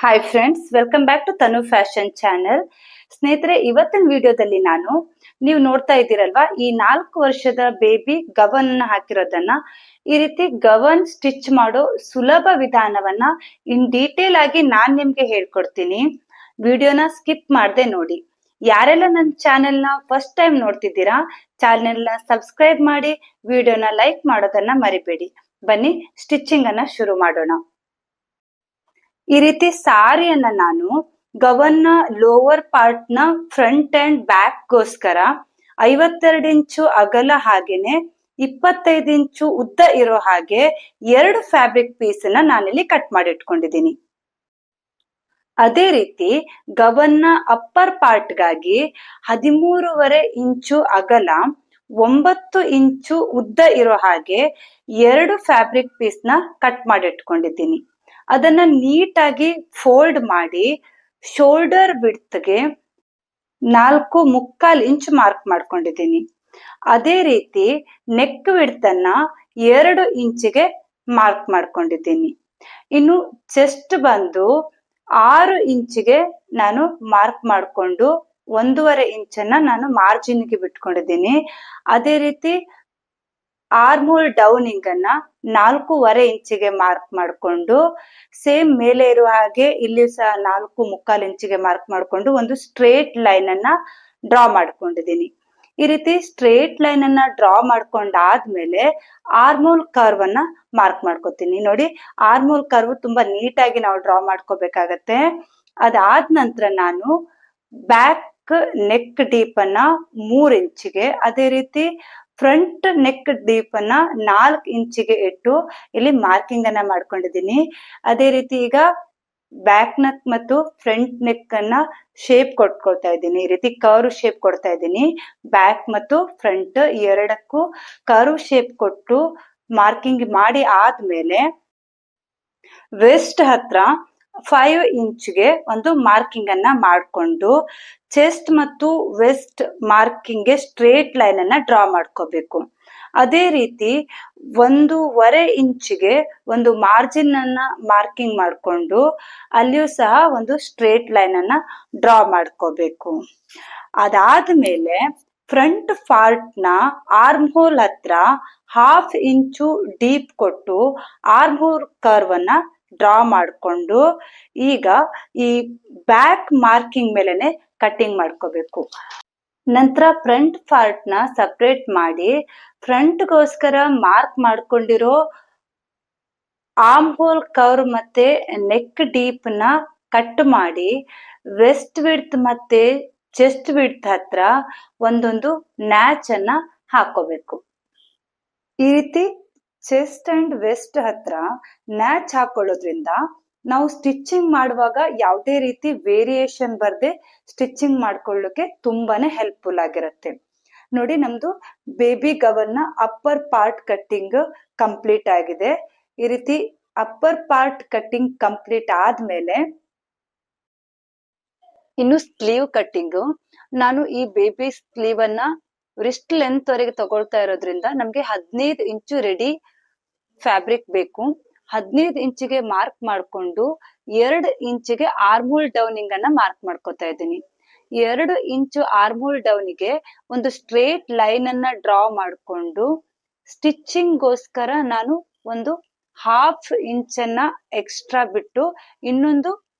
Hi friends, welcome back to Tanu fashion channel. ಸ್ನೇಹಿತರೆ, ಇವತ್ತಿನ ವಿಡಿಯೋದಲ್ಲಿ ನೀವು ನೋಡ್ತಾ ಇದ್ದೀರಲ್ವಾ, ಈ 4 ವರ್ಷದ ಬೇಬಿ ಗವನ್ ಹಾಕಿರೋದನ್ನ, ಈ ರೀತಿ ಗವನ್ ಸ್ಟಿಚ್ ಮಾಡೋ ಸುಲಭ ವಿಧಾನವನ್ನ ಇನ್ ಡೀಟೇಲ್ ಆಗಿ ನಾನ್ ನಿಮ್ಗೆ ಹೇಳ್ಕೊಡ್ತೀನಿ. ವಿಡಿಯೋನ ಸ್ಕಿಪ್ ಮಾಡದೆ ನೋಡಿ. ಯಾರೆಲ್ಲ ನನ್ನ ಚಾನೆಲ್ ನ ಫಸ್ಟ್ ಟೈಮ್ ನೋಡ್ತಿದ್ದೀರಾ, ಚಾನೆಲ್ ನ ಸಬ್ಸ್ಕ್ರೈಬ್ ಮಾಡಿ, ವಿಡಿಯೋನ ಲೈಕ್ ಮಾಡೋದನ್ನ ಮರಿಬೇಡಿ. ಬನ್ನಿ ಸ್ಟಿಚಿಂಗ್ ಅನ್ನ ಶುರು ಮಾಡೋಣ. ಈ ರೀತಿ ಸಾರಿಯನ್ನ ನಾನು ಗವನ್ ನ ಲೋವರ್ ಪಾರ್ಟ್ ನ ಫ್ರಂಟ್ ಅಂಡ್ ಬ್ಯಾಕ್ ಗೋಸ್ಕರ 52 ಇಂಚು ಅಗಲ ಹಾಗೇನೆ 25 ಇಂಚು ಉದ್ದ ಇರೋ ಹಾಗೆ 2 ಫ್ಯಾಬ್ರಿಕ್ ಪೀಸ್ ಅನ್ನ ನಾನಿಲ್ಲಿ ಕಟ್ ಮಾಡಿ ಇಟ್ಕೊಂಡಿದ್ದೀನಿ. ಅದೇ ರೀತಿ ಗವನ್ ನ ಅಪ್ಪರ್ ಪಾರ್ಟ್ ಗಾಗಿ 13.5 ಇಂಚು ಅಗಲ 9 ಇಂಚು ಉದ್ದ ಇರೋ ಹಾಗೆ 2 ಫ್ಯಾಬ್ರಿಕ್ ಪೀಸ್ ನ ಕಟ್ ಮಾಡಿ ಇಟ್ಕೊಂಡಿದ್ದೀನಿ. ಅದನ್ನ ನೀಟಾಗಿ ಫೋಲ್ಡ್ ಮಾಡಿ ಶೋಲ್ಡರ್ ವಿಡ್ತ್ಗೆ 4.25 ಇಂಚ್ ಮಾರ್ಕ್ ಮಾಡ್ಕೊಂಡಿದ್ದೀನಿ. ಅದೇ ರೀತಿ ನೆಕ್ ವಿಡ್ತ್ ಅನ್ನ 2 ಇಂಚಿಗೆ ಮಾರ್ಕ್ ಮಾಡ್ಕೊಂಡಿದ್ದೀನಿ. ಇನ್ನು ಚೆಸ್ಟ್ ಬಂದು 6 ಇಂಚಿಗೆ ನಾನು ಮಾರ್ಕ್ ಮಾಡ್ಕೊಂಡು 1.5 ಇಂಚನ್ನ ನಾನು ಮಾರ್ಜಿನ್ಗೆ ಬಿಟ್ಕೊಂಡಿದ್ದೀನಿ. ಅದೇ ರೀತಿ ಆರ್ಮೋಲ್ ಡೌನಿಂಗ್ ಅನ್ನ 4.25 ಇಂಚಿಗೆ ಮಾರ್ಕ್ ಮಾಡ್ಕೊಂಡು ಸೇಮ್ ಮೇಲೆ ಇರುವ ಹಾಗೆ ಇಲ್ಲಿ ಸಹ 4.25 ಇಂಚಿಗೆ ಮಾರ್ಕ್ ಮಾಡ್ಕೊಂಡು ಒಂದು ಸ್ಟ್ರೇಟ್ ಲೈನ್ ಅನ್ನ ಡ್ರಾ ಮಾಡ್ಕೊಂಡಿದ್ದೀನಿ. ಈ ರೀತಿ ಸ್ಟ್ರೇಟ್ ಲೈನ್ ಅನ್ನ ಡ್ರಾ ಮಾಡ್ಕೊಂಡಾದ್ಮೇಲೆ ಆರ್ಮೋಲ್ ಕರ್ವ್ ಅನ್ನ ಮಾರ್ಕ್ ಮಾಡ್ಕೋತೀನಿ. ನೋಡಿ, ಆರ್ಮೋಲ್ ಕರ್ವ್ ತುಂಬಾ ನೀಟಾಗಿ ನಾವು ಡ್ರಾ ಮಾಡ್ಕೋಬೇಕಾಗತ್ತೆ. ಅದಾದ ನಂತರ ನಾನು ಬ್ಯಾಕ್ ನೆಕ್ ಡೀಪ್ ಅನ್ನ 3 ಇಂಚಿಗೆ, ಅದೇ ರೀತಿ ಫ್ರಂಟ್ ನೆಕ್ ಡೀಪ್ ಅನ್ನ 4 ಇಂಚಿಗೆ ಇಟ್ಟು ಇಲ್ಲಿ ಮಾರ್ಕಿಂಗ್ ಅನ್ನ ಮಾಡ್ಕೊಂಡಿದ್ದೀನಿ. ಅದೇ ರೀತಿ ಈಗ ಬ್ಯಾಕ್ ನೆಕ್ ಮತ್ತು ಫ್ರಂಟ್ ನೆಕ್ ಅನ್ನ ಶೇಪ್ ಕೊಟ್ಕೊಳ್ತಾ ಇದ್ದೀನಿ. ಈ ರೀತಿ ಕರ್ವ್ ಶೇಪ್ ಕೊಡ್ತಾ ಇದ್ದೀನಿ. ಬ್ಯಾಕ್ ಮತ್ತು ಫ್ರಂಟ್ ಎರಡಕ್ಕೂ ಕರ್ವ್ ಶೇಪ್ ಕೊಟ್ಟು ಮಾರ್ಕಿಂಗ್ ಮಾಡಿ ಆದ್ಮೇಲೆ ವೆಸ್ಟ್ ಹತ್ರ 5 ಇಂಚ್ಗೆ ಒಂದು ಮಾರ್ಕಿಂಗ್ ಅನ್ನ ಮಾಡ್ಕೊಂಡು ಚೆಸ್ಟ್ ಮತ್ತು ವೆಸ್ಟ್ ಮಾರ್ಕಿಂಗ್ ಗೆ ಸ್ಟ್ರೇಟ್ ಲೈನ್ ಅನ್ನ ಡ್ರಾ ಮಾಡ್ಕೋಬೇಕು. ಅದೇ ರೀತಿ 1.25 ಇಂಚಿಗೆ ಒಂದು ಮಾರ್ಜಿನ್ ಅನ್ನ ಮಾರ್ಕಿಂಗ್ ಮಾಡ್ಕೊಂಡು ಅಲ್ಲಿಯೂ ಸಹ ಒಂದು ಸ್ಟ್ರೇಟ್ ಲೈನ್ ಅನ್ನ ಡ್ರಾ ಮಾಡ್ಕೋಬೇಕು. ಅದಾದ್ಮೇಲೆ ಫ್ರಂಟ್ ಪಾರ್ಟ್ ನ ಆರ್ಮ್ ಹೋಲ್ ಹತ್ರ 1/2 ಇಂಚು ಡೀಪ್ ಕೊಟ್ಟು ಆರ್ಮ್ ಹೋಲ್ ಕರ್ವ್ ಅನ್ನ ಡ್ರಾ ಮಾಡ್ಕೊಂಡು ಈಗ ಈ ಬ್ಯಾಕ್ ಮಾರ್ಕಿಂಗ್ ಮೇಲೆನೆ ಕಟಿಂಗ್ ಮಾಡ್ಕೋಬೇಕು. ನಂತರ ಫ್ರಂಟ್ ಪಾರ್ಟ್ ನ ಸಪರೇಟ್ ಮಾಡಿ ಫ್ರಂಟ್ ಗೋಸ್ಕರ ಮಾರ್ಕ್ ಮಾಡ್ಕೊಂಡಿರೋ ಆರ್ಮ್ ಹೋಲ್ ಕರ್ವ್ ಮತ್ತೆ ನೆಕ್ ಡೀಪ್ ನ ಕಟ್ ಮಾಡಿ ವೆಸ್ಟ್ ವಿಡ್ತ್ ಮತ್ತೆ ಚೆಸ್ಟ್ ವಿಡ್ತ್ ಹತ್ರ ಒಂದೊಂದು ನ್ಯಾಚ್ ಅನ್ನ ಹಾಕೋಬೇಕು. ಈ ರೀತಿ ಚೆಸ್ಟ್ ಅಂಡ್ ವೆಸ್ಟ್ ಹತ್ರ ನ್ಯಾಚ್ ಹಾಕೊಳ್ಳೋದ್ರಿಂದ ನಾವು ಸ್ಟಿಚಿಂಗ್ ಮಾಡುವಾಗ ಯಾವುದೇ ರೀತಿ ವೇರಿಯೇಷನ್ ಬರ್ದೆ ಸ್ಟಿಚಿಂಗ್ ಮಾಡ್ಕೊಳ್ಳೋಕೆ ತುಂಬಾನೇ ಹೆಲ್ಪ್ಫುಲ್ ಆಗಿರುತ್ತೆ. ನೋಡಿ, ನಮ್ದು ಬೇಬಿ ಗವನ್ ನ ಅಪ್ಪರ್ ಪಾರ್ಟ್ ಕಟ್ಟಿಂಗ್ ಕಂಪ್ಲೀಟ್ ಆಗಿದೆ. ಈ ರೀತಿ ಅಪ್ಪರ್ ಪಾರ್ಟ್ ಕಟ್ಟಿಂಗ್ ಕಂಪ್ಲೀಟ್ ಆದ್ಮೇಲೆ ಇನ್ನು ಸ್ಲೀವ್ ಕಟ್ಟಿಂಗ್. ನಾನು ಈ ಬೇಬಿ ಸ್ಲೀವ್ ಅನ್ನ ರಿಸ್ಟ್ ಲೆಂತ್ ವರೆಗೆ ತಗೊಳ್ತಾ ಇರೋದ್ರಿಂದ ನಮ್ಗೆ 15 ಇಂಚು ರೆಡಿ ಫ್ಯಾಬ್ರಿಕ್ ಬೇಕು. 15 ಇಂಚಿಗೆ ಮಾರ್ಕ್ ಮಾಡ್ಕೊಂಡು 2 ಇಂಚಿಗೆ ಆರ್ಮೋಲ್ ಡೌನಿಂಗ್ ಅನ್ನ ಮಾರ್ಕ್ ಮಾಡ್ಕೋತಾ ಇದ್ದೀನಿ. 2 ಇಂಚು ಆರ್ಮೋಲ್ ಡೌನಿಗೆ ಒಂದು ಸ್ಟ್ರೇಟ್ ಲೈನ್ ಅನ್ನ ಡ್ರಾ ಮಾಡ್ಕೊಂಡು ಸ್ಟಿಚಿಂಗ್ ಗೋಸ್ಕರ ನಾನು ಒಂದು 1/2 ಇಂಚನ್ನ ಎಕ್ಸ್ಟ್ರಾ ಬಿಟ್ಟು ಇನ್ನೊಂದು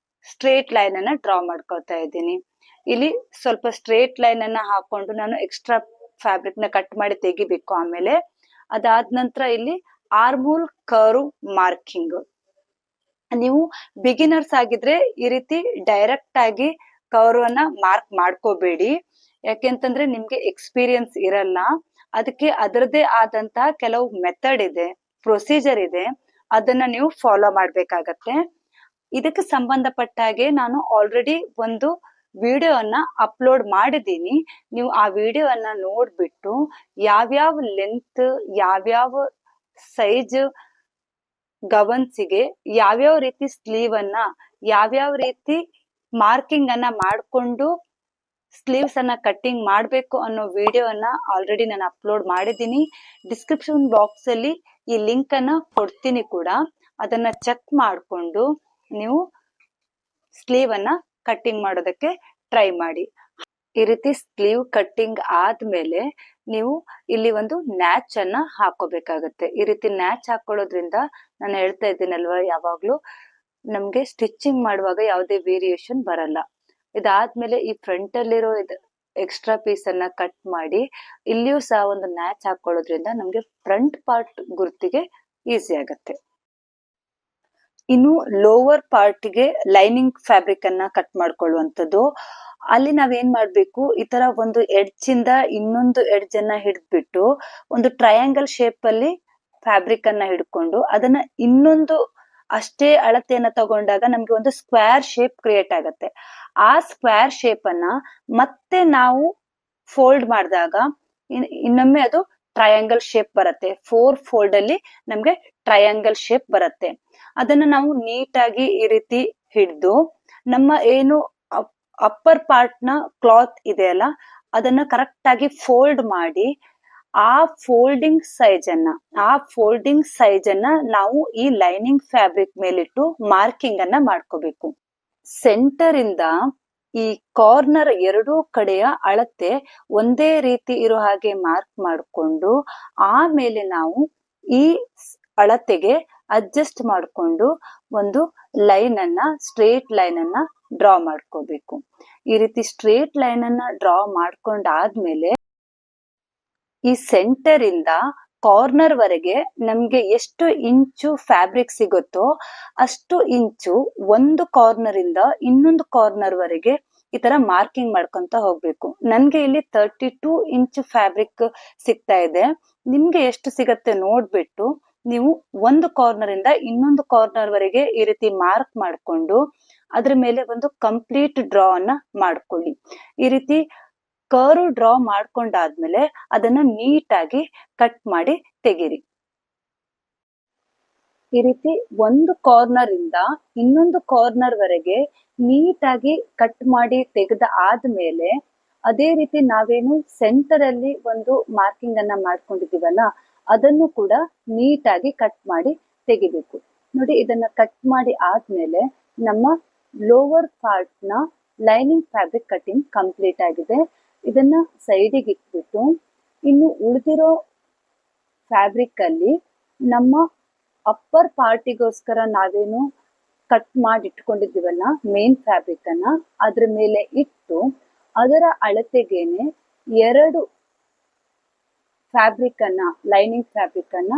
ಸ್ಟ್ರೇಟ್ ಲೈನ್ ಅನ್ನ ಡ್ರಾ ಮಾಡ್ಕೋತಾ ಇದ್ದೀನಿ. ಇಲ್ಲಿ ಸ್ವಲ್ಪ ಸ್ಟ್ರೇಟ್ ಲೈನ್ ಅನ್ನ ಹಾಕೊಂಡು ನಾನು ಎಕ್ಸ್ಟ್ರಾ ಫ್ಯಾಬ್ರಿಕ್ ನ ಕಟ್ ಮಾಡಿ ತೆಗಿಬೇಕು. ಆಮೇಲೆ ಅದಾದ ನಂತರ ಇಲ್ಲಿ ಆರ್ಮೋಲ್ ಕರ್ವ್ ಮಾರ್ಕಿಂಗ್. ನೀವು ಬಿಗಿನರ್ಸ್ ಆಗಿದ್ರೆ ಈ ರೀತಿ ಡೈರೆಕ್ಟ್ ಆಗಿ ಕರ್ವ್ ಅನ್ನ ಮಾರ್ಕ್ ಮಾಡ್ಕೋಬೇಡಿ. ಯಾಕೆಂತಂದ್ರೆ ನಿಮ್ಗೆ ಎಕ್ಸ್ಪೀರಿಯನ್ಸ್ ಇರಲ್ಲ. ಅದಕ್ಕೆ ಅದರದೇ ಆದಂತಹ ಕೆಲವು ಮೆಥಡ್ ಇದೆ, ಪ್ರೊಸೀಜರ್ ಇದೆ, ಅದನ್ನ ನೀವು ಫಾಲೋ ಮಾಡ್ಬೇಕಾಗತ್ತೆ. ಇದಕ್ಕೆ ಸಂಬಂಧಪಟ್ಟ ಹಾಗೆ ನಾನು ಆಲ್ರೆಡಿ ಒಂದು ವಿಡಿಯೋವನ್ನ ಅಪ್ಲೋಡ್ ಮಾಡಿದ್ದೀನಿ. ನೀವು ಆ ವಿಡಿಯೋವನ್ನ ನೋಡ್ಬಿಟ್ಟು ಯಾವ್ಯಾವ ಲೆಂತ್, ಯಾವ್ಯಾವ ಸೈಜ್ ಗವನ್ಸಿಗೆ ಯಾವ್ಯಾವ ರೀತಿ ಸ್ಲೀವ್ ಅನ್ನ, ಯಾವ್ಯಾವ ರೀತಿ ಮಾರ್ಕಿಂಗ್ ಅನ್ನ ಮಾಡ್ಕೊಂಡು ಸ್ಲೀವ್ಸ್ ಅನ್ನ ಕಟ್ಟಿಂಗ್ ಮಾಡ್ಬೇಕು ಅನ್ನೋ ವಿಡಿಯೋವನ್ನ ಆಲ್ರೆಡಿ ನಾನು ಅಪ್ಲೋಡ್ ಮಾಡಿದ್ದೀನಿ. ಡಿಸ್ಕ್ರಿಪ್ಷನ್ ಬಾಕ್ಸ್ ಅಲ್ಲಿ ಈ ಲಿಂಕ್ ಅನ್ನ ಕೊಡ್ತೀನಿ ಕೂಡ. ಅದನ್ನ ಚೆಕ್ ಮಾಡ್ಕೊಂಡು ನೀವು ಸ್ಲೀವ್ ಅನ್ನ ಕಟ್ಟಿಂಗ್ ಮಾಡೋದಕ್ಕೆ ಟ್ರೈ ಮಾಡಿ. ಈ ರೀತಿ ಸ್ಲೀವ್ ಕಟ್ಟಿಂಗ್ ಆದ್ಮೇಲೆ ನೀವು ಇಲ್ಲಿ ಒಂದು ನ್ಯಾಚ್ ಅನ್ನ ಹಾಕೋಬೇಕಾಗತ್ತೆ. ಈ ರೀತಿ ನ್ಯಾಚ್ ಹಾಕೊಳ್ಳೋದ್ರಿಂದ ನಾನು ಹೇಳ್ತಾ ಇದ್ದೀನಲ್ವಾ, ಯಾವಾಗ್ಲೂ ನಮ್ಗೆ ಸ್ಟಿಚಿಂಗ್ ಮಾಡುವಾಗ ಯಾವುದೇ ವೇರಿಯೇಷನ್ ಬರಲ್ಲ. ಇದಾದ್ಮೇಲೆ ಈ ಫ್ರಂಟ್ ಅಲ್ಲಿರೋ ಎಕ್ಸ್ಟ್ರಾ ಪೀಸ್ ಅನ್ನ ಕಟ್ ಮಾಡಿ ಇಲ್ಲಿಯೂ ಸಹ ಒಂದು ನ್ಯಾಚ್ ಹಾಕೊಳ್ಳೋದ್ರಿಂದ ನಮ್ಗೆ ಫ್ರಂಟ್ ಪಾರ್ಟ್ ಗುರ್ತಿಗೆ ಈಸಿ ಆಗತ್ತೆ. ಇನ್ನು ಲೋವರ್ ಪಾರ್ಟ್ಗೆ ಲೈನಿಂಗ್ ಫ್ಯಾಬ್ರಿಕ್ ಅನ್ನ ಕಟ್ ಮಾಡ್ಕೊಳ್ಳುವಂಥದ್ದು. ಅಲ್ಲಿ ನಾವೇನ್ ಮಾಡ್ಬೇಕು, ಈ ತರ ಒಂದು ಎಡ್ಜ್ ಇಂದ ಇನ್ನೊಂದು ಎಡ್ಜ್ ಅನ್ನ ಹಿಡಿದ್ಬಿಟ್ಟು ಒಂದು ಟ್ರಯಾಂಗಲ್ ಶೇಪ್ ಅಲ್ಲಿ ಫ್ಯಾಬ್ರಿಕ್ ಅನ್ನ ಹಿಡ್ಕೊಂಡು ಅದನ್ನ ಇನ್ನೊಂದು ಅಷ್ಟೇ ಅಳತೆಯನ್ನ ತಗೊಂಡಾಗ ನಮ್ಗೆ ಒಂದು ಸ್ಕ್ವೇರ್ ಶೇಪ್ ಕ್ರಿಯೇಟ್ ಆಗತ್ತೆ. ಆ ಸ್ಕ್ವೇರ್ ಶೇಪ್ ಅನ್ನ ಮತ್ತೆ ನಾವು ಫೋಲ್ಡ್ ಮಾಡಿದಾಗ ಇನ್ನೊಮ್ಮೆ ಅದು ಟ್ರಯಾಂಗಲ್ ಶೇಪ್ ಬರುತ್ತೆ. 4 ಫೋಲ್ಡ್ ಅಲ್ಲಿ ನಮ್ಗೆ ಟ್ರಯಾಂಗಲ್ ಶೇಪ್ ಬರುತ್ತೆ. ಅದನ್ನ ನಾವು ನೀಟಾಗಿ ಈ ರೀತಿ ಹಿಡಿದು ನಮ್ಮ ಏನು ಅಪ್ಪರ್ ಪಾರ್ಟ್ ನ ಕ್ಲಾತ್ ಇದೆಯಲ್ಲ ಅದನ್ನ ಕರೆಕ್ಟ್ ಆಗಿ ಫೋಲ್ಡ್ ಮಾಡಿ ಆ ಫೋಲ್ಡಿಂಗ್ ಸೈಜ್ ಅನ್ನ ನಾವು ಈ ಲೈನಿಂಗ್ ಫ್ಯಾಬ್ರಿಕ್ ಮೇಲಿಟ್ಟು ಮಾರ್ಕಿಂಗ್ ಅನ್ನ ಮಾಡ್ಕೋಬೇಕು. ಸೆಂಟರ್ ಇಂದ ಈ ಕಾರ್ನರ್ ಎರಡೂ ಕಡೆಯ ಅಳತೆ ಒಂದೇ ರೀತಿ ಇರೋ ಹಾಗೆ ಮಾರ್ಕ್ ಮಾಡಿಕೊಂಡು ಆಮೇಲೆ ನಾವು ಈ ಅಳತೆಗೆ ಅಡ್ಜಸ್ಟ್ ಮಾಡಿಕೊಂಡು ಒಂದು ಲೈನ್ ಅನ್ನ ಸ್ಟ್ರೇಟ್ ಲೈನ್ ಅನ್ನ ಡ್ರಾ ಮಾಡ್ಕೋಬೇಕು. ಈ ರೀತಿ ಸ್ಟ್ರೇಟ್ ಲೈನ್ ಅನ್ನ ಡ್ರಾ ಮಾಡ್ಕೊಂಡಾದ್ಮೇಲೆ ಈ ಸೆಂಟರ್ ಇಂದ ಕಾರ್ನರ್ ವರೆಗೆ ನಮ್ಗೆ ಎಷ್ಟು ಇಂಚು ಫ್ಯಾಬ್ರಿಕ್ ಸಿಗುತ್ತೋ ಅಷ್ಟು ಇಂಚು ಒಂದು ಕಾರ್ನರ್ ಇಂದ ಇನ್ನೊಂದು ಕಾರ್ನರ್ ವರೆಗೆ ಈ ತರ ಮಾರ್ಕಿಂಗ್ ಮಾಡ್ಕೊಂತ ಹೋಗ್ಬೇಕು. ನನ್ಗೆ ಇಲ್ಲಿ 32 ಇಂಚ್ ಫ್ಯಾಬ್ರಿಕ್ ಸಿಗ್ತಾ ಇದೆ. ನಿಮ್ಗೆ ಎಷ್ಟು ಸಿಗತ್ತೆ ನೋಡ್ಬಿಟ್ಟು ನೀವು ಒಂದು ಕಾರ್ನರ್ ಇಂದ ಇನ್ನೊಂದು ಕಾರ್ನರ್ ವರೆಗೆ ಈ ರೀತಿ ಮಾರ್ಕ್ ಮಾಡ್ಕೊಂಡು ಅದ್ರ ಮೇಲೆ ಒಂದು ಕಂಪ್ಲೀಟ್ ಡ್ರಾ ಅನ್ನ ಮಾಡ್ಕೊಳ್ಳಿ. ಈ ರೀತಿ ಕರ್ವ್ ಡ್ರಾ ಮಾಡ್ಕೊಂಡಾದ್ಮೇಲೆ ಅದನ್ನ ನೀಟಾಗಿ ಕಟ್ ಮಾಡಿ ತೆಗೀರಿ. ಈ ರೀತಿ ಒಂದು ಕಾರ್ನರ್ ಇಂದ ಇನ್ನೊಂದು ಕಾರ್ನರ್ ವರೆಗೆ ನೀಟಾಗಿ ಕಟ್ ಮಾಡಿ ತೆಗೆದ ಆದ್ಮೇಲೆ ಅದೇ ರೀತಿ ನಾವೇನು ಸೆಂಟರ್ ಅಲ್ಲಿ ಒಂದು ಮಾರ್ಕಿಂಗ್ ಅನ್ನ ಮಾಡ್ಕೊಂಡಿದೀವಲ್ಲ ಅದನ್ನು ಕೂಡ ನೀಟಾಗಿ ಕಟ್ ಮಾಡಿ ತೆಗಿಬೇಕು. ನೋಡಿ, ಇದನ್ನ ಕಟ್ ಮಾಡಿ ಆದ್ಮೇಲೆ ನಮ್ಮ ಲೋವರ್ ಪಾರ್ಟ್ ನ ಲೈನಿಂಗ್ ಫ್ಯಾಬ್ರಿಕ್ ಕಟಿಂಗ್ ಕಂಪ್ಲೀಟ್ ಆಗಿದೆ. ಇದನ್ನ ಸೈಡಿಗೆ ಇಟ್ಬಿಟ್ಟು ಇನ್ನು ಉಳಿದಿರೋ ಫ್ಯಾಬ್ರಿಕ್ ಅಲ್ಲಿ ನಮ್ಮ ಅಪ್ಪರ್ ಪಾರ್ಟಿಗೋಸ್ಕರ ನಾವೇನು ಕಟ್ ಮಾಡಿ ಇಟ್ಕೊಂಡಿದ್ದೀವಲ್ಲ ಮೇನ್ ಫ್ಯಾಬ್ರಿಕ್ ಅನ್ನ ಅದ್ರ ಮೇಲೆ ಇಟ್ಟು ಅದರ ಅಳತೆಗೇನೆ 2 ಫ್ಯಾಬ್ರಿಕ್ ಅನ್ನ ಲೈನಿಂಗ್ ಫ್ಯಾಬ್ರಿಕ್ ಅನ್ನ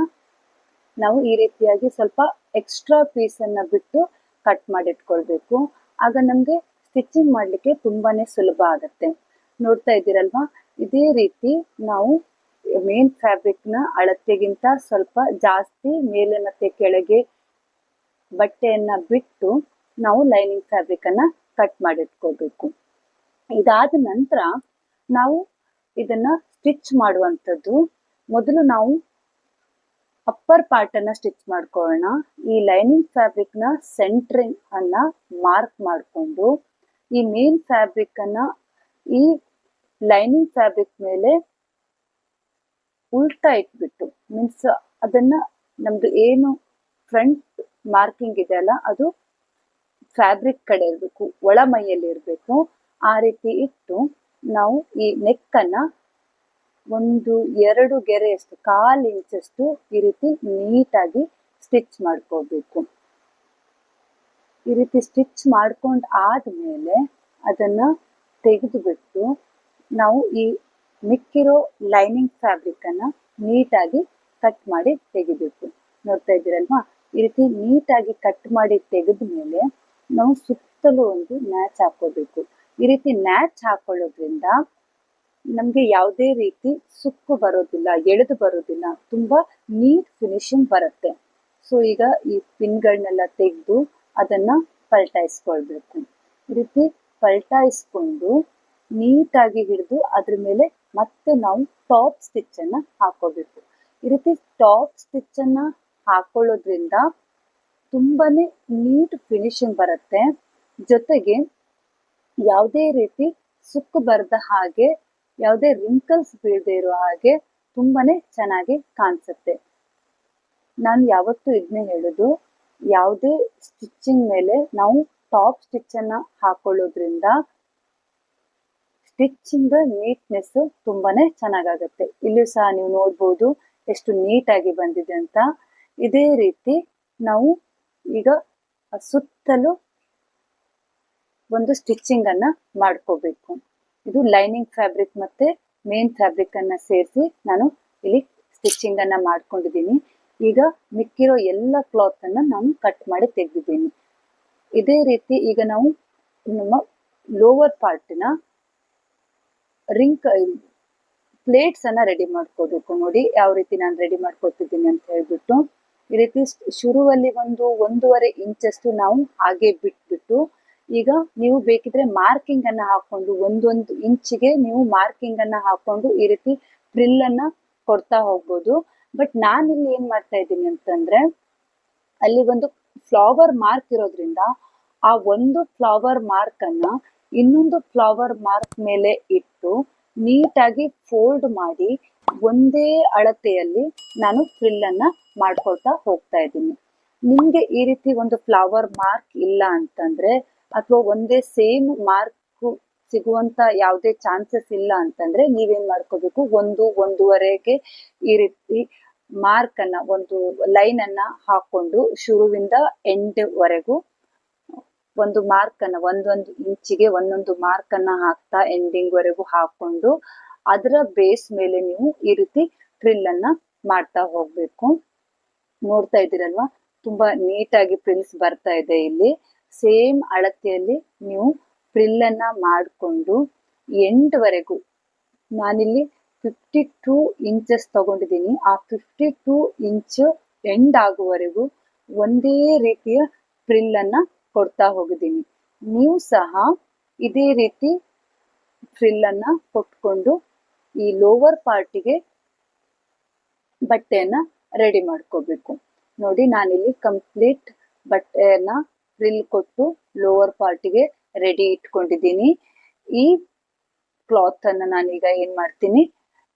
ನಾವು ಈ ರೀತಿಯಾಗಿ ಸ್ವಲ್ಪ ಎಕ್ಸ್ಟ್ರಾ ಪೀಸ್ ಅನ್ನ ಬಿಟ್ಟು ಕಟ್ ಮಾಡಿ ಇಟ್ಕೊಳ್ಬೇಕು. ಆಗ ನಮ್ಗೆ ಸ್ಟಿಚಿಂಗ್ ಮಾಡ್ಲಿಕ್ಕೆ ತುಂಬಾನೇ ಸುಲಭ ಆಗತ್ತೆ. ನೋಡ್ತಾ ಇದ್ದೀರಲ್ವಾ, ಇದೇ ರೀತಿ ನಾವು ಮೇನ್ ಫ್ಯಾಬ್ರಿಕ್ ನ ಅಳತೆಗಿಂತ ಸ್ವಲ್ಪ ಜಾಸ್ತಿ ಮೇಲೆ ಮತ್ತೆ ಕೆಳಗೆ ಬಟ್ಟೆಯನ್ನ ಬಿಟ್ಟು ನಾವು ಲೈನಿಂಗ್ ಫ್ಯಾಬ್ರಿಕ್ ಅನ್ನ ಕಟ್ ಮಾಡಿಟ್ಕೋಬೇಕು. ಇದಾದ ನಂತರ ನಾವು ಇದನ್ನ ಸ್ಟಿಚ್ ಮಾಡುವಂಥದ್ದು. ಮೊದಲು ನಾವು ಅಪ್ಪರ್ ಪಾರ್ಟ್ ಅನ್ನ ಸ್ಟಿಚ್ ಮಾಡ್ಕೊಳ್ಳೋಣ. ಈ ಲೈನಿಂಗ್ ಫ್ಯಾಬ್ರಿಕ್ ನ ಸೆಂಟ್ರಿಂಗ್ ಅನ್ನ ಮಾರ್ಕ್ ಮಾಡಿಕೊಂಡು ಈ ಮೇನ್ ಫ್ಯಾಬ್ರಿಕ್ ಅನ್ನ ಈ ಲೈನಿಂಗ್ ಫ್ಯಾಬ್ರಿಕ್ ಮೇಲೆ ಉಲ್ಟಾ ಇಟ್ಬಿಟ್ಟು, ಮೀನ್ಸ್ ಅದನ್ನ ನಮ್ದು ಏನು ಫ್ರಂಟ್ ಮಾರ್ಕಿಂಗ್ ಇದೆ ಅಲ್ಲ ಅದು ಫ್ಯಾಬ್ರಿಕ್ ಕಡೆ ಇರ್ಬೇಕು, ಒಳ ಮೈಯಲ್ಲಿ ಇರ್ಬೇಕು. ಆ ರೀತಿ ಇಟ್ಟು ನಾವು ಈ ನೆಕ್ ಅನ್ನ 1-2 ಗೆರೆಯಷ್ಟು 1/4 ಇಂಚಷ್ಟು ಈ ರೀತಿ ನೀಟಾಗಿ ಸ್ಟಿಚ್ ಮಾಡ್ಕೋಬೇಕು. ಈ ರೀತಿ ಸ್ಟಿಚ್ ಮಾಡ್ಕೊಂಡ್ ಆದ್ಮೇಲೆ ಅದನ್ನ ತೆಗೆದುಬಿಟ್ಟು ನಾವು ಈ ಮಿಕ್ಕಿರೋ ಲೈನಿಂಗ್ ಫ್ಯಾಬ್ರಿಕ್ ಅನ್ನ ನೀಟಾಗಿ ಕಟ್ ಮಾಡಿ ತೆಗಿಬೇಕು. ನೋಡ್ತಾ ಇದ್ದೀರಲ್ವಾ, ಈ ರೀತಿ ನೀಟಾಗಿ ಕಟ್ ಮಾಡಿ ತೆಗೆದ ಮೇಲೆ ನಾವು ಸುತ್ತಲೂ ಒಂದು ನ್ಯಾಚ್ ಹಾಕೋಬೇಕು. ಈ ರೀತಿ ನ್ಯಾಚ್ ಹಾಕೊಳ್ಳೋದ್ರಿಂದ ನಮ್ಗೆ ಯಾವುದೇ ರೀತಿ ಸುಕ್ಕು ಬರೋದಿಲ್ಲ, ಎಳೆದು ಬರೋದಿಲ್ಲ, ತುಂಬಾ ನೀಟ್ ಫಿನಿಶಿಂಗ್ ಬರುತ್ತೆ. ಸೊ ಈಗ ಈ ಪಿನ್ಗಳನ್ನೆಲ್ಲ ತೆಗೆದು ಅದನ್ನ ಪಲ್ಟಾಯಿಸ್ಕೊಳ್ಬೇಕು. ಈ ರೀತಿ ಪಲ್ಟಾಯಿಸ್ಕೊಂಡು ನೀಟಾಗಿ ಹಿಡಿದು ಅದ್ರ ಮೇಲೆ ಮತ್ತೆ ನಾವು ಟಾಪ್ ಸ್ಟಿಚ್ ಅನ್ನ ಹಾಕೋಬೇಕು. ಈ ರೀತಿ ಟಾಪ್ ಸ್ಟಿಚ್ ಅನ್ನ ಹಾಕೊಳ್ಳೋದ್ರಿಂದ ತುಂಬಾನೇ ನೀಟ್ ಫಿನಿಶಿಂಗ್ ಬರುತ್ತೆ. ಜೊತೆಗೆ ಯಾವುದೇ ರೀತಿ ಸುಕ್ಕು ಬರದ ಹಾಗೆ, ಯಾವುದೇ ರಿಂಕಲ್ಸ್ ಬೀಳದೆ ಇರೋ ಹಾಗೆ ತುಂಬಾನೇ ಚೆನ್ನಾಗಿ ಕಾಣಿಸುತ್ತೆ. ನಾನು ಯಾವತ್ತೂ ಇದನ್ನೇ ಹೇಳೋದು, ಯಾವುದೇ ಸ್ಟಿಚಿಂಗ್ ಮೇಲೆ ನಾವು ಟಾಪ್ ಸ್ಟಿಚ್ ಅನ್ನ ಹಾಕೊಳ್ಳೋದ್ರಿಂದ ಸ್ಟಿಚಿಂಗ್ ನೀಟ್ನೆಸ್ ತುಂಬಾನೇ ಚೆನ್ನಾಗಾಗತ್ತೆ. ಇಲ್ಲಿ ಸಹ ನೀವು ನೋಡ್ಬೋದು ಎಷ್ಟು ನೀಟಾಗಿ ಬಂದಿದೆ ಅಂತ. ಇದೇ ರೀತಿ ನಾವು ಈಗ ಸುತ್ತಲೂ ಒಂದು ಸ್ಟಿಚಿಂಗ್ ಅನ್ನ ಮಾಡ್ಕೋಬೇಕು. ಇದು ಲೈನಿಂಗ್ ಫ್ಯಾಬ್ರಿಕ್ ಮತ್ತೆ ಮೇನ್ ಫ್ಯಾಬ್ರಿಕ್ ಅನ್ನ ಸೇರಿಸಿ ನಾನು ಇಲ್ಲಿ ಸ್ಟಿಚಿಂಗ್ ಅನ್ನ ಮಾಡ್ಕೊಂಡಿದ್ದೀನಿ. ಈಗ ಮಿಕ್ಕಿರೋ ಎಲ್ಲ ಕ್ಲಾತ್ ಅನ್ನ ನಾನು ಕಟ್ ಮಾಡಿ ತೆಗೆದಿದ್ದೀನಿ. ಇದೇ ರೀತಿ ಈಗ ನಾವು ನಮ್ಮ ಲೋವರ್ ಪಾರ್ಟಿನ ಪ್ಲೇಟ್ಸ್ ಅನ್ನ ರೆಡಿ ಮಾಡ್ಕೋಬೇಕು. ನೋಡಿ ಯಾವ ರೀತಿ ನಾನು ರೆಡಿ ಮಾಡ್ಕೊತಿದ್ದೀನಿ ಅಂತ ಹೇಳ್ಬಿಟ್ಟು, ಈ ರೀತಿ ಶುರುವಲ್ಲಿ 1.5 ಇಂಚಷ್ಟು ನಾವು ಹಾಗೆ ಬಿಟ್ಬಿಟ್ಟು, ಈಗ ನೀವು ಬೇಕಿದ್ರೆ ಮಾರ್ಕಿಂಗ್ ಅನ್ನ ಹಾಕೊಂಡು 1 ಇಂಚಿಗೆ ನೀವು ಮಾರ್ಕಿಂಗ್ ಅನ್ನ ಹಾಕೊಂಡು ಈ ರೀತಿ ಫ್ರಿಲ್ ಅನ್ನ ಕೊಡ್ತಾ ಹೋಗ್ಬೋದು. ಬಟ್ ನಾನಿಲ್ಲಿ ಏನ್ ಮಾಡ್ತಾ ಇದ್ದೀನಿ ಅಂತಂದ್ರೆ, ಅಲ್ಲಿ ಒಂದು ಫ್ಲವರ್ ಮಾರ್ಕ್ ಇರೋದ್ರಿಂದ ಆ ಒಂದು ಫ್ಲವರ್ ಮಾರ್ಕ್ ಅನ್ನ ಇನ್ನೊಂದು ಫ್ಲವರ್ ಮಾರ್ಕ್ ಮೇಲೆ ಇಟ್ಟು ನೀಟಾಗಿ ಫೋಲ್ಡ್ ಮಾಡಿ ಒಂದೇ ಅಳತೆಯಲ್ಲಿ ನಾನು ಫ್ರಿಲ್ ಅನ್ನ ಮಾಡ್ಕೊಳ್ತಾ ಹೋಗ್ತಾ ಇದ್ದೀನಿ. ನಿಮ್ಗೆ ಈ ರೀತಿ ಒಂದು ಫ್ಲವರ್ ಮಾರ್ಕ್ ಇಲ್ಲ ಅಂತಂದ್ರೆ, ಅಥವಾ ಒಂದೇ ಸೇಮ್ ಮಾರ್ಕ್ ಸಿಗುವಂತ ಯಾವುದೇ ಚಾನ್ಸಸ್ ಇಲ್ಲ ಅಂತಂದ್ರೆ, ನೀವೇನ್ ಮಾಡ್ಕೋಬೇಕು, 1.5 ಈ ರೀತಿ ಮಾರ್ಕ್ ಅನ್ನ, ಒಂದು ಲೈನ್ ಅನ್ನ ಹಾಕೊಂಡು ಶುರುವಿಂದ ಎಂಡ್ ವರೆಗೂ ಒಂದು ಮಾರ್ಕ್ ಅನ್ನ 1 ಇಂಚಿಗೆ ಒಂದೊಂದು ಮಾರ್ಕ್ ಅನ್ನ ಹಾಕ್ತಾ ಎಂಡಿಂಗ್ ವರೆಗೂ ಹಾಕೊಂಡು ಅದರ ಬೇಸ್ ಮೇಲೆ ನೀವು ಈ ರೀತಿ ಫ್ರಿಲ್ ಅನ್ನ ಮಾಡ್ತಾ ಹೋಗ್ಬೇಕು. ನೋಡ್ತಾ ಇದ್ದೀರಲ್ವಾ, ತುಂಬಾ ನೀಟಾಗಿ ಫ್ರಿಲ್ಸ್ ಬರ್ತಾ ಇದೆ. ಇಲ್ಲಿ ಸೇಮ್ ಅಳತೆಯಲ್ಲಿ ನೀವು ಫ್ರಿಲ್ ಅನ್ನ ಮಾಡಿಕೊಂಡು ಎಂಡ್ ವರೆಗೂ, ನಾನಿಲ್ಲಿ 52 ಇಂಚಸ್ ತಗೊಂಡಿದ್ದೀನಿ. ಆ 52 ಇಂಚ್ ಎಂಡ್ ಆಗುವವರೆಗೂ ಒಂದೇ ರೀತಿಯ ಫ್ರಿಲ್ ಅನ್ನ ಕೊಡ್ತಾ ಹೋಗಿದ್ದೀನಿ. ನೀವು ಸಹ ಇದೇ ರೀತಿ ಫ್ರಿಲ್ ಅನ್ನ ಕೊಟ್ಕೊಂಡು ಈ ಲೋವರ್ ಪಾರ್ಟಿಗೆ ಬಟ್ಟೆಯನ್ನ ರೆಡಿ ಮಾಡ್ಕೋಬೇಕು. ನೋಡಿ, ನಾನಿಲ್ಲಿ ಕಂಪ್ಲೀಟ್ ಬಟ್ಟೆಯನ್ನ ಫ್ರಿಲ್ ಕೊಟ್ಟು ಲೋವರ್ ಪಾರ್ಟಿಗೆ ರೆಡಿ ಇಟ್ಕೊಂಡಿದ್ದೀನಿ. ಈ ಕ್ಲಾತ್ ಅನ್ನ ನಾನೀಗ ಏನ್ ಮಾಡ್ತೀನಿ,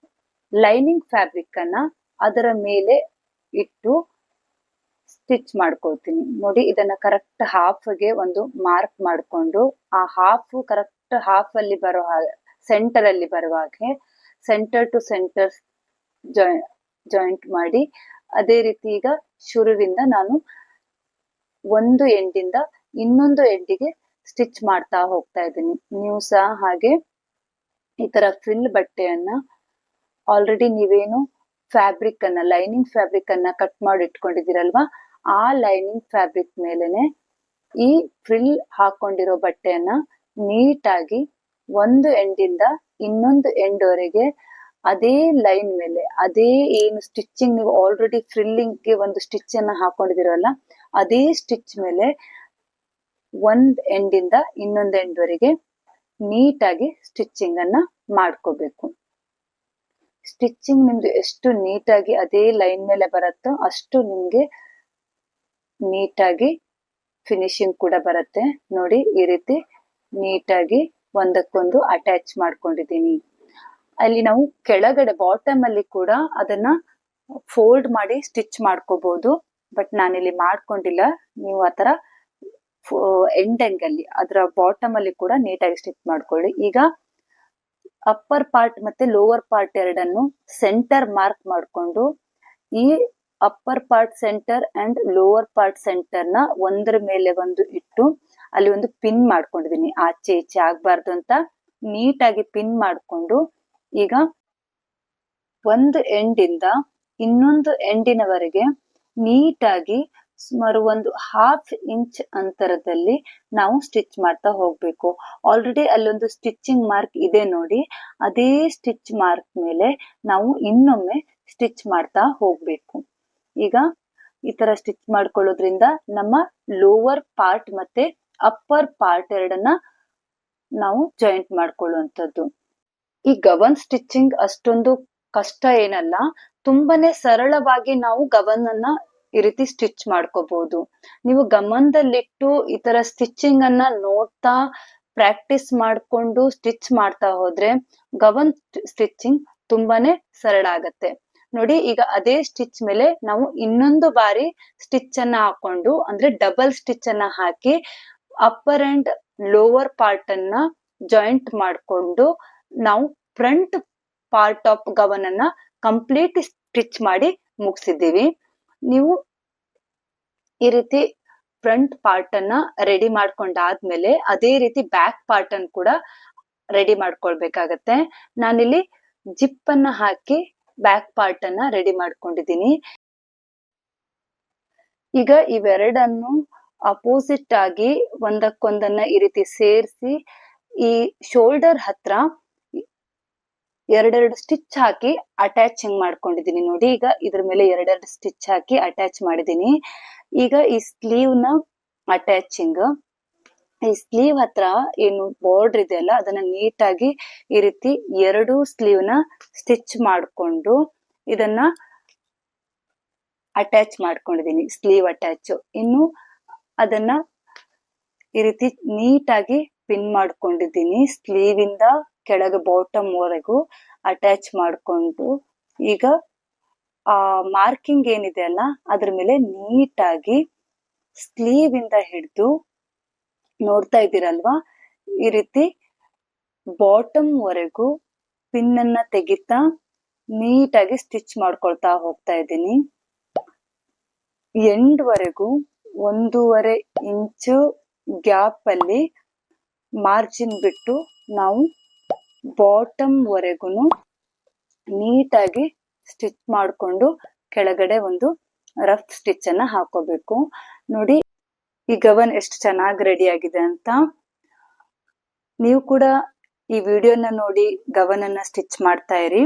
ಲೈನಿಂಗ್ ಫ್ಯಾಬ್ರಿಕ್ ಅನ್ನ ಅದರ ಮೇಲೆ ಇಟ್ಟು ಸ್ಟಿಚ್ ಮಾಡ್ಕೊಳ್ತೀನಿ. ನೋಡಿ, ಇದನ್ನ ಕರೆಕ್ಟ್ ಹಾಫ್ಗೆ ಒಂದು ಮಾರ್ಕ್ ಮಾಡ್ಕೊಂಡು, ಆ ಹಾಫ್ ಕರೆಕ್ಟ್ ಹಾಫ್ ಅಲ್ಲಿ ಬರೋ ಹಾಗೆ, ಸೆಂಟರ್ ಅಲ್ಲಿ ಬರುವ ಹಾಗೆ ಸೆಂಟರ್ ಟು ಸೆಂಟರ್ ಜಾಯಿಂಟ್ ಮಾಡಿ, ಅದೇ ರೀತಿ ಈಗ ಶುರುವಿಂದ ನಾನು ಒಂದು ಎಂಡಿಂದ ಇನ್ನೊಂದು ಎಂಡಿಗೆ ಸ್ಟಿಚ್ ಮಾಡ್ತಾ ಹೋಗ್ತಾ ಇದ್ದೀನಿ. ನೀವು ಸಹ ಹಾಗೆ ಈ ತರ ಫ್ರಿಲ್ ಬಟ್ಟೆಯನ್ನ ಆಲ್ರೆಡಿ ನೀವೇನು ಫ್ಯಾಬ್ರಿಕ್ ಅನ್ನ, ಲೈನಿಂಗ್ ಫ್ಯಾಬ್ರಿಕ್ ಅನ್ನ ಕಟ್ ಮಾಡಿ ಇಟ್ಕೊಂಡಿದ್ದೀರಲ್ವಾ, ಆ ಲೈನಿಂಗ್ ಫ್ಯಾಬ್ರಿಕ್ ಮೇಲೆನೆ ಈ ಫ್ರಿಲ್ ಹಾಕೊಂಡಿರೋ ಬಟ್ಟೆಯನ್ನ ನೀಟಾಗಿ ಒಂದು ಎಂಡಿಂದ ಇನ್ನೊಂದು ಎಂಡ್ ವರೆಗೆ ಅದೇ ಲೈನ್ ಮೇಲೆ, ಅದೇ ಏನು ಸ್ಟಿಚಿಂಗ್ ನೀವು ಆಲ್ರೆಡಿ ಫ್ರಿಲ್ಲಿಂಗ್ ಗೆ ಒಂದು ಸ್ಟಿಚ್ ಅನ್ನ ಹಾಕೊಂಡಿದಿರಲ್ಲ, ಅದೇ ಸ್ಟಿಚ್ ಮೇಲೆ ಒಂದ್ ಎಂಡಿಂದ ಇನ್ನೊಂದು ಎಂಡ್ ವರೆಗೆ ನೀಟಾಗಿ ಸ್ಟಿಚಿಂಗ್ ಅನ್ನ ಮಾಡ್ಕೋಬೇಕು. ಸ್ಟಿಚಿಂಗ್ ನಿಮ್ದು ಎಷ್ಟು ನೀಟಾಗಿ ಅದೇ ಲೈನ್ ಮೇಲೆ ಬರುತ್ತೋ ಅಷ್ಟು ನಿಮ್ಗೆ ನೀಟಾಗಿ ಫಿನಿಶಿಂಗ್ ಕೂಡ ಬರುತ್ತೆ. ನೋಡಿ, ಈ ರೀತಿ ನೀಟಾಗಿ ಒಂದಕ್ಕೊಂದು ಅಟ್ಯಾಚ್ ಮಾಡ್ಕೊಂಡಿದ್ದೀನಿ. ಅಲ್ಲಿ ನಾವು ಕೆಳಗಡೆ ಬಾಟಮ್ ಅಲ್ಲಿ ಕೂಡ ಅದನ್ನ ಫೋಲ್ಡ್ ಮಾಡಿ ಸ್ಟಿಚ್ ಮಾಡ್ಕೋಬಹುದು. ಬಟ್ ನಾನಿಲ್ಲಿ ಮಾಡ್ಕೊಂಡಿಲ್ಲ. ನೀವು ಆತರ ಎಂಡಿಂಗ್ ಅಲ್ಲಿ ಅದರ ಬಾಟಮ್ ಅಲ್ಲಿ ಕೂಡ ನೀಟಾಗಿ ಸ್ಟಿಚ್ ಮಾಡ್ಕೊಳ್ಳಿ. ಈಗ ಅಪ್ಪರ್ ಪಾರ್ಟ್ ಮತ್ತೆ ಲೋವರ್ ಪಾರ್ಟ್ ಎರಡನ್ನು ಸೆಂಟರ್ ಮಾರ್ಕ್ ಮಾಡ್ಕೊಂಡು, ಈ upper part centre and lower part centre ನ ಒಂದರ ಮೇಲೆ ಒಂದು ಇಟ್ಟು ಅಲ್ಲಿ ಒಂದು ಪಿನ್ ಮಾಡ್ಕೊಂಡಿದೀನಿ. ಆಚೆ ಈಚೆ ಆಗ್ಬಾರ್ದು ಅಂತ ನೀಟಾಗಿ ಪಿನ್ ಮಾಡ್ಕೊಂಡು, ಈಗ ಒಂದು ಎಂಡಿಂದ ಇನ್ನೊಂದು ಎಂಡಿನವರೆಗೆ ನೀಟಾಗಿ ಸುಮಾರು ಒಂದು ಹಾಫ್ ಇಂಚ್ ಅಂತರದಲ್ಲಿ ನಾವು ಸ್ಟಿಚ್ ಮಾಡ್ತಾ ಹೋಗ್ಬೇಕು. ಆಲ್ರೆಡಿ ಅಲ್ಲೊಂದು ಸ್ಟಿಚಿಂಗ್ ಮಾರ್ಕ್ ಇದೆ ನೋಡಿ, ಅದೇ ಸ್ಟಿಚ್ ಮಾರ್ಕ್ ಮೇಲೆ ನಾವು ಇನ್ನೊಮ್ಮೆ ಸ್ಟಿಚ್ ಮಾಡ್ತಾ ಹೋಗ್ಬೇಕು. ಈಗ ಈ ತರ ಸ್ಟಿಚ್ ಮಾಡ್ಕೊಳ್ಳೋದ್ರಿಂದ ನಮ್ಮ ಲೋವರ್ ಪಾರ್ಟ್ ಮತ್ತೆ ಅಪ್ಪರ್ ಪಾರ್ಟ್ ಎರಡನ್ನ ನಾವು ಜಾಯಿಂಟ್ ಮಾಡ್ಕೊಳ್ಳುವಂಥದ್ದು. ಈ ಗವನ್ ಸ್ಟಿಚಿಂಗ್ ಅಷ್ಟೊಂದು ಕಷ್ಟ ಏನಲ್ಲ, ತುಂಬಾನೇ ಸರಳವಾಗಿ ನಾವು ಗವನ್ ಅನ್ನ ಈ ರೀತಿ ಸ್ಟಿಚ್ ಮಾಡ್ಕೋಬಹುದು. ನೀವು ಗಮನದಲ್ಲಿಟ್ಟು ಈ ತರ ಸ್ಟಿಚಿಂಗ್ ಅನ್ನ ನೋಡ್ತಾ ಪ್ರಾಕ್ಟೀಸ್ ಮಾಡ್ಕೊಂಡು ಸ್ಟಿಚ್ ಮಾಡ್ತಾ ಹೋದ್ರೆ ಗವನ್ ಸ್ಟಿಚಿಂಗ್ ತುಂಬಾನೇ ಸರಳ ಆಗತ್ತೆ. ನೋಡಿ, ಈಗ ಅದೇ ಸ್ಟಿಚ್ ಮೇಲೆ ನಾವು ಇನ್ನೊಂದು ಬಾರಿ ಸ್ಟಿಚ್ ಅನ್ನ ಹಾಕೊಂಡು, ಅಂದ್ರೆ ಡಬಲ್ ಸ್ಟಿಚ್ ಅನ್ನ ಹಾಕಿ ಅಪ್ಪರ್ ಅಂಡ್ ಲೋವರ್ ಪಾರ್ಟ್ ಅನ್ನ ಜಾಯಿಂಟ್ ಮಾಡಿಕೊಂಡು ನಾವು ಫ್ರಂಟ್ ಪಾರ್ಟ್ ಆಫ್ ಗವನ್ ಅನ್ನ ಕಂಪ್ಲೀಟ್ ಸ್ಟಿಚ್ ಮಾಡಿ ಮುಗಿಸಿದ್ದೀವಿ. ನೀವು ಈ ರೀತಿ ಫ್ರಂಟ್ ಪಾರ್ಟ್ ಅನ್ನ ರೆಡಿ ಮಾಡ್ಕೊಂಡಾದ್ಮೇಲೆ ಅದೇ ರೀತಿ ಬ್ಯಾಕ್ ಪಾರ್ಟ್ ಅನ್ನು ಕೂಡ ರೆಡಿ ಮಾಡ್ಕೊಳ್ಬೇಕಾಗತ್ತೆ. ನಾನಿಲ್ಲಿ ಜಿಪ್ ಅನ್ನ ಹಾಕಿ ಬ್ಯಾಕ್ ಪಾರ್ಟ್ ಅನ್ನ ರೆಡಿ ಮಾಡ್ಕೊಂಡಿದ್ದೀನಿ. ಈಗ ಇವೆರಡನ್ನು ಅಪೋಸಿಟ್ ಆಗಿ ಒಂದಕ್ಕೊಂದನ್ನ ಈ ರೀತಿ ಸೇರಿಸಿ ಈ ಶೋಲ್ಡರ್ ಹತ್ರ ಎರಡೆರಡು ಸ್ಟಿಚ್ ಹಾಕಿ ಅಟ್ಯಾಚಿಂಗ್ ಮಾಡ್ಕೊಂಡಿದ್ದೀನಿ. ನೋಡಿ, ಈಗ ಇದ್ರ ಮೇಲೆ ಎರಡೆರಡು ಸ್ಟಿಚ್ ಹಾಕಿ ಅಟ್ಯಾಚ್ ಮಾಡಿದ್ದೀನಿ. ಈಗ ಈ ಸ್ಲೀವ್ ನ ಅಟ್ಯಾಚಿಂಗ್, ಈ ಸ್ಲೀವ್ ಹತ್ರ ಏನು ಬಾರ್ಡರ್ ಇದೆ ಅಲ್ಲ ಅದನ್ನ ನೀಟಾಗಿ ಈ ರೀತಿ ಎರಡು ಸ್ಲೀವ್ ನ ಸ್ಟಿಚ್ ಮಾಡ್ಕೊಂಡು ಇದನ್ನ ಅಟ್ಯಾಚ್ ಮಾಡ್ಕೊಂಡಿದ್ದೀನಿ, ಸ್ಲೀವ್ ಅಟ್ಯಾಚ್. ಇನ್ನು ಅದನ್ನ ಈ ರೀತಿ ನೀಟಾಗಿ ಪಿನ್ ಮಾಡ್ಕೊಂಡಿದ್ದೀನಿ. ಸ್ಲೀವ್ ಇಂದ ಕೆಳಗೆ ಬಾಟಮ್ ವರೆಗೂ ಅಟ್ಯಾಚ್ ಮಾಡ್ಕೊಂಡು ಈಗ ಆ ಮಾರ್ಕಿಂಗ್ ಏನಿದೆ ಅಲ್ಲ ಅದ್ರ ಮೇಲೆ ನೀಟಾಗಿ ಸ್ಲೀವ್ ಇಂದ ಹಿಡಿದು ನೋಡ್ತಾ ಇದ್ದೀರಲ್ವಾ, ಈ ರೀತಿ ಬಾಟಮ್ ವರೆಗೂ ಪಿನ್ ಅನ್ನ ತೆಗಿತಾ ನೀಟಾಗಿ ಸ್ಟಿಚ್ ಮಾಡ್ಕೊಳ್ತಾ ಹೋಗ್ತಾ ಇದ್ದೀನಿ. ಎಂಡ್ ವರೆಗೂ 1.5 ಇಂಚು ಗ್ಯಾಪ್ ಅಲ್ಲಿ ಮಾರ್ಜಿನ್ ಬಿಟ್ಟು ನಾವು ಬಾಟಮ್ ವರೆಗೂ ನೀಟಾಗಿ ಸ್ಟಿಚ್ ಮಾಡಿಕೊಂಡು ಕೆಳಗಡೆ ಒಂದು ರಫ್ ಸ್ಟಿಚ್ ಅನ್ನ ಹಾಕೋಬೇಕು. ನೋಡಿ ಈ ಗವನ್ ಎಷ್ಟು ಚೆನ್ನಾಗಿ ರೆಡಿ ಆಗಿದೆ ಅಂತ. ನೀವು ಕೂಡ ಈ ವಿಡಿಯೋನ ನೋಡಿ ಗವನ್ ಅನ್ನ ಸ್ಟಿಚ್ ಮಾಡ್ತಾ ಇರಿ.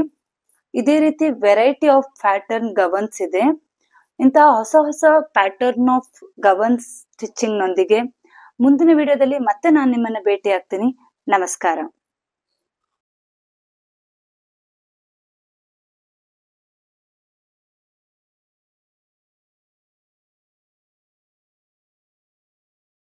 ಇದೇ ರೀತಿ ವೆರೈಟಿ ಆಫ್ ಪ್ಯಾಟರ್ನ್ ಗವನ್ಸ್ ಇದೆ. ಇಂತಹ ಹೊಸ ಹೊಸ ಪ್ಯಾಟರ್ನ್ ಆಫ್ ಗವನ್ಸ್ ಸ್ಟಿಚಿಂಗ್ ನೊಂದಿಗೆ ಮುಂದಿನ ವಿಡಿಯೋದಲ್ಲಿ ಮತ್ತೆ ನಾನು ನಿಮ್ಮನ್ನ ಭೇಟಿ ಆಗ್ತೀನಿ. ನಮಸ್ಕಾರ.